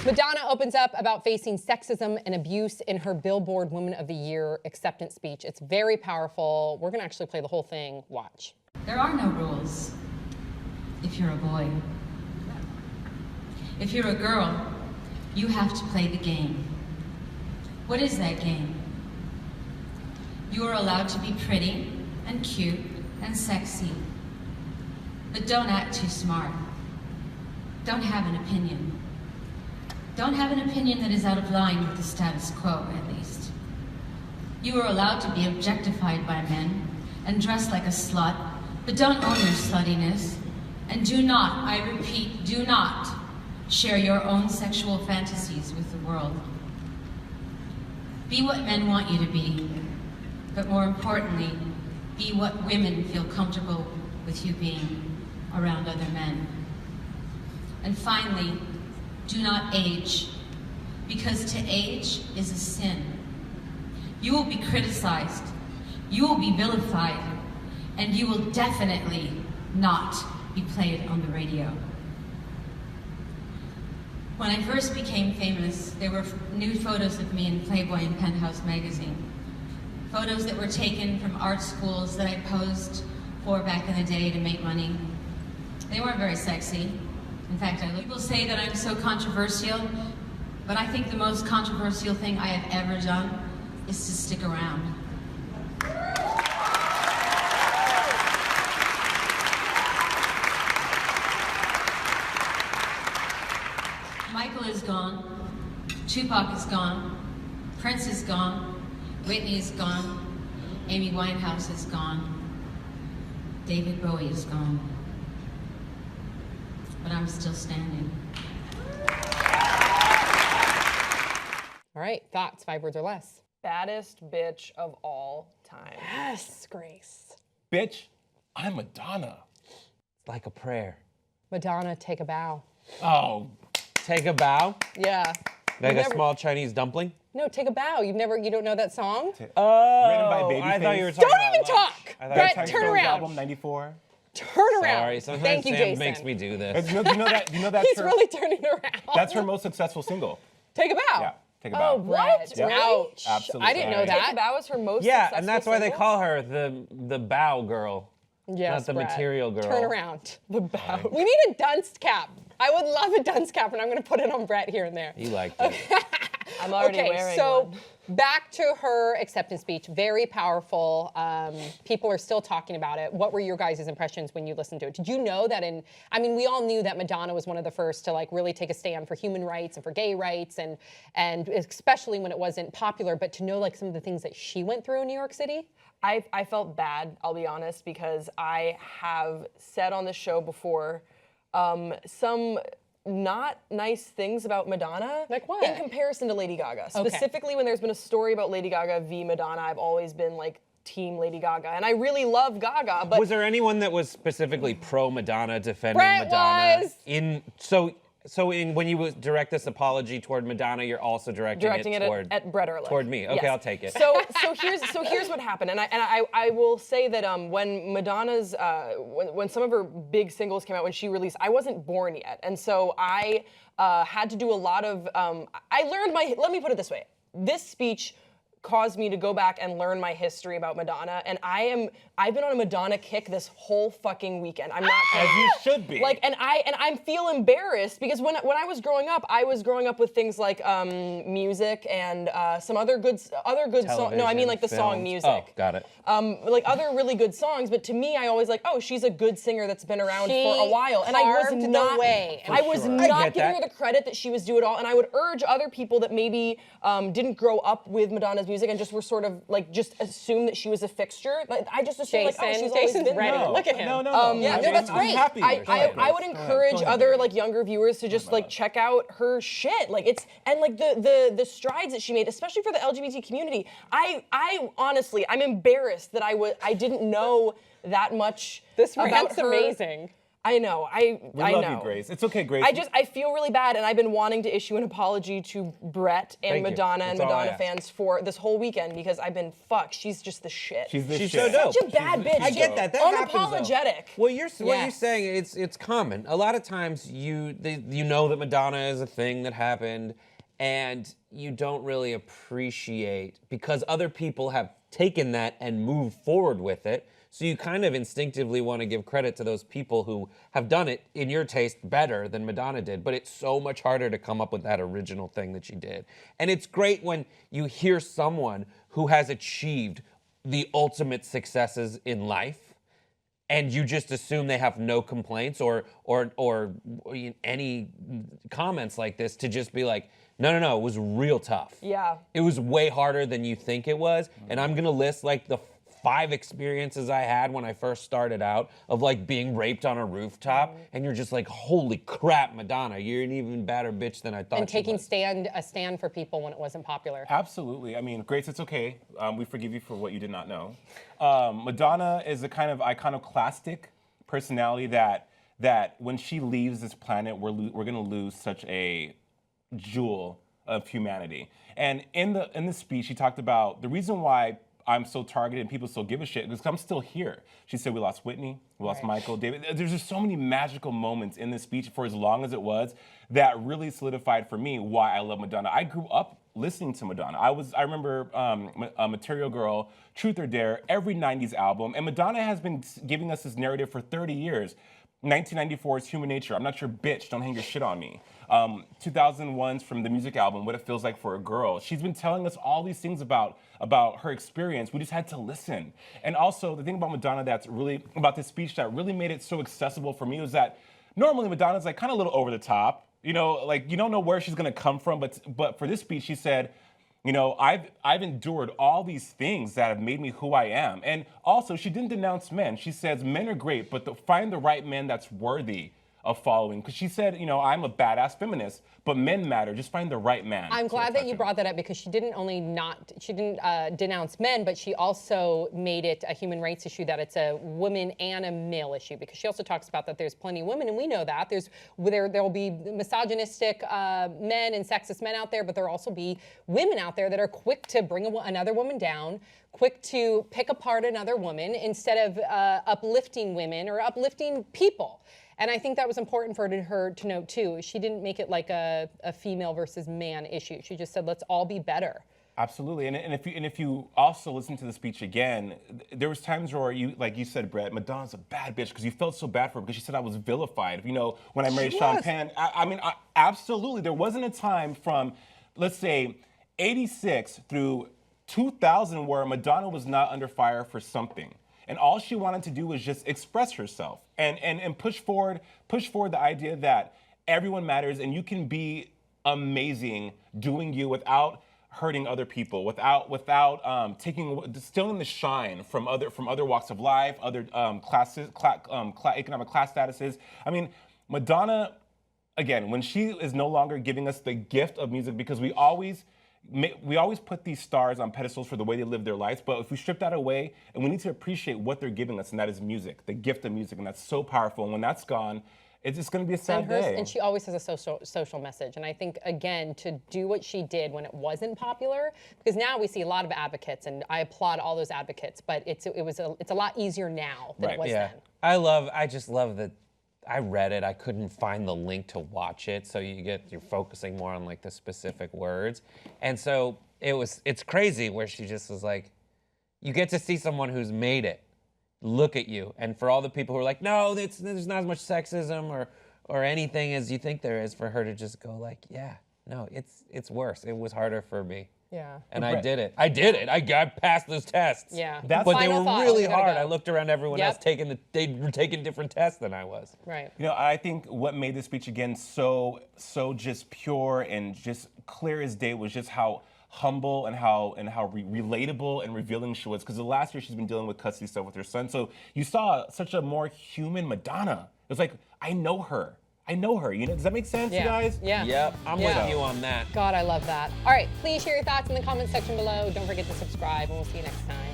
Madonna opens up about facing sexism and abuse in her Billboard Woman of the Year acceptance speech. It's very powerful. We're gonna actually play the whole thing. Watch. There are no rules if you're a boy. If you're a girl, you have to play the game. What is that game? You are allowed to be pretty and cute and sexy, but don't act too smart. Don't have an opinion. Don't have an opinion that is out of line with the status quo, at least. You are allowed to be objectified by men and dress like a slut, but don't own your sluttiness. And do not, I repeat, do not share your own sexual fantasies with the world. Be what men want you to be, but more importantly, be what women feel comfortable with you being around other men. And finally, do not age, because to age is a sin. You will be criticized, you will be vilified, and you will definitely not be played on the radio. When I first became famous, there were nude photos of me in Playboy and Penthouse magazine. Photos that were taken from art schools that I posed for back in the day to make money. They weren't very sexy. In fact, people say that I'm so controversial, but I think the most controversial thing I have ever done is to stick around. Michael is gone, Tupac is gone, Prince is gone, Whitney is gone, Amy Winehouse is gone, David Bowie is gone. But I'm still standing. All right, thoughts, 5 words or less. Baddest bitch of all time. Yes, Grace. Bitch, I'm Madonna. Like a prayer. Madonna, take a bow. Oh, Take a bow? Yeah. Like You've a small Chinese dumpling? No, take a bow. You don't know that song? Oh, Written by Babyface. I thought you were talking Don't about even lunch. talk! I thought Brett, you were turn talking around. Album 94. Turn around. Sorry, sometimes Thank you, Sam Jason. makes me do this. Do you know that's He's her, really turning around. that's her most successful single. Take a bow. Yeah, Take a bow. Oh, what? Yep. Ouch. Absolutely. I didn't know Take a that. Take a Bow is her most Yeah, successful and that's why they single? call her the bow girl. Yes, Not the Brett. material girl. Turn around. The bow. We need a dunce cap. I would love a dunce cap, and I'm going to put it on Brett here and there. You liked it. I'm already Okay, wearing so one. back to her acceptance speech. Very powerful. People are still talking about it. What were your guys' impressions when you listened to it? Did you know that we all knew that Madonna was one of the first to really take a stand for human rights and for gay rights, and especially when it wasn't popular, but to know some of the things that she went through in New York City? I felt bad, I'll be honest, because I have said on the show before some not nice things about Madonna. Like what? In comparison to Lady Gaga. Specifically when there's been a story about Lady Gaga v. Madonna, I've always been team Lady Gaga. And I really love Gaga, but Was there anyone that was specifically pro Madonna defending Brett Madonna? was. When you direct this apology toward Madonna, you're also directing it toward at Brett Ehrlich. toward me. Okay, Yes. I'll take it. So here's what happened, and I will say that when Madonna's when some of her big singles came out, when she released, I wasn't born yet, and so I had to do a lot of let me put it this way, this speech caused me to go back and learn my history about Madonna, and I've been on a Madonna kick this whole fucking weekend. I'm not As you should be. and I feel embarrassed because when I was growing up with things like music and some other good songs. No, I mean the song films. music. Oh, got it. Other really good songs, but to me, I always she's a good singer that's been around She for a while, and I was carved the not. way. I was sure. not I get giving that. her the credit that she was due at all, and I would urge other people that maybe didn't grow up with Madonna's music and just were sort of just assume that she was a fixture. I just assumed she's always Jason's been ready. there. Look at him. No. Yeah, I'm- no, that's I'm great. happy. I would encourage other younger viewers to just check out her shit. The strides that she made, especially for the LGBT community. I honestly, I'm embarrassed that I didn't know that much. This about rant's her. amazing. I know. We I love know. you, Grace. It's okay, Grace. I feel really bad, and I've been wanting to issue an apology to Brett and Thank you. Madonna and That's all I Madonna ask. fans for this whole weekend because I've been fucked. She's just the shit. She's the She's shit. so dope. Such a bad bitch. I get that. That happens, though. Unapologetic. Well, what you're Yes. saying, it's common. A lot of times you know that Madonna is a thing that happened, and you don't really appreciate because other people have taken that and moved forward with it. So you kind of instinctively want to give credit to those people who have done it, in your taste, better than Madonna did. But it's so much harder to come up with that original thing that she did. And it's great when you hear someone who has achieved the ultimate successes in life, and you just assume they have no complaints or any comments like this, to just be like, no, it was real tough. Yeah. It was way harder than you think it was. And I'm gonna list like the 5 experiences I had when I first started out of like being raped on a rooftop, and you're just like, holy crap, Madonna, you're an even badder bitch than I thought. And taking you was. a stand for people when it wasn't popular. Absolutely. I mean, Grace, it's okay. We forgive you for what you did not know. Madonna is a kind of iconoclastic personality that when she leaves this planet, we're gonna lose such a jewel of humanity. And in the speech, she talked about the reason why I'm so targeted and people still give a shit because I'm still here. She said we lost Whitney, we lost Michael, David. There's just so many magical moments in this speech for as long as it was that really solidified for me why I love Madonna. I grew up listening to Madonna. I remember Material Girl, Truth or Dare, every 90s album. And Madonna has been giving us this narrative for 30 years. 1994's Human Nature. I'm not your bitch. Don't hang your shit on me. 2001's from the music album, What It Feels Like for a Girl. She's been telling us all these things about her experience. We just had to listen. And also, the thing about Madonna that's really, about this speech that really made it so accessible for me was that normally Madonna's like kind of a little over the top. You know, like you don't know where she's gonna come from, but for this speech, she said, you know, I've endured all these things that have made me who I am. And also, she didn't denounce men. She says men are great, but find the right man that's worthy of following. Because she said, you know, I'm a badass feminist, but men matter. Just find the right man. I'm glad that you brought that up because she didn't denounce men, but she also made it a human rights issue, that it's a woman and a male issue, because she also talks about that there's plenty of women, and we know that there'll be misogynistic men and sexist men out there, but there'll also be women out there that are quick to bring another woman down, quick to pick apart another woman instead of uplifting women or uplifting people. And I think that was important for her to note too. She didn't make it like a female versus man issue. She just said, let's all be better. Absolutely, and if you also listen to the speech again, there was times where you, like you said, Brett, Madonna's a bad bitch because you felt so bad for her because she said I was vilified. You know, when I married Sean Penn, I mean, absolutely, there wasn't a time from, let's say, '86 through 2000 where Madonna was not under fire for something. And all she wanted to do was just express herself and push forward the idea that everyone matters and you can be amazing doing you without hurting other people, without stealing the shine from other walks of life, other economic class statuses. I mean, Madonna, again, when she is no longer giving us the gift of music, because we always put these stars on pedestals for the way they live their lives, but if we strip that away, and we need to appreciate what they're giving us, and that is music, the gift of music, and that's so powerful. And when that's gone, it's just going to be a sad day. And she always has a social message. And I think, again, to do what she did when it wasn't popular, because now we see a lot of advocates, and I applaud all those advocates, but it's a lot easier now than it was then. I just love that. I read it. I couldn't find the link to watch it, so you're focusing more on like the specific words, and so it's crazy where she just was like, you get to see someone who's made it look at you, and for all the people who are like, no, there's not as much sexism or anything as you think there is, for her to just go like, yeah, no, it's worse. It was harder for me. Yeah. And I did it. I got past those tests. Yeah. But they were really hard. Go. I looked around everyone else they were taking different tests than I was. Right. You know, I think what made this speech again so just pure and just clear as day was just how humble and how relatable and revealing she was. Because the last year she's been dealing with custody stuff with her son. So you saw such a more human Madonna. It was like, I know her. You know, does that make sense, you guys? Yeah. Yep, I'm with you on that. God, I love that. All right, please share your thoughts in the comment section below. Don't forget to subscribe, and we'll see you next time.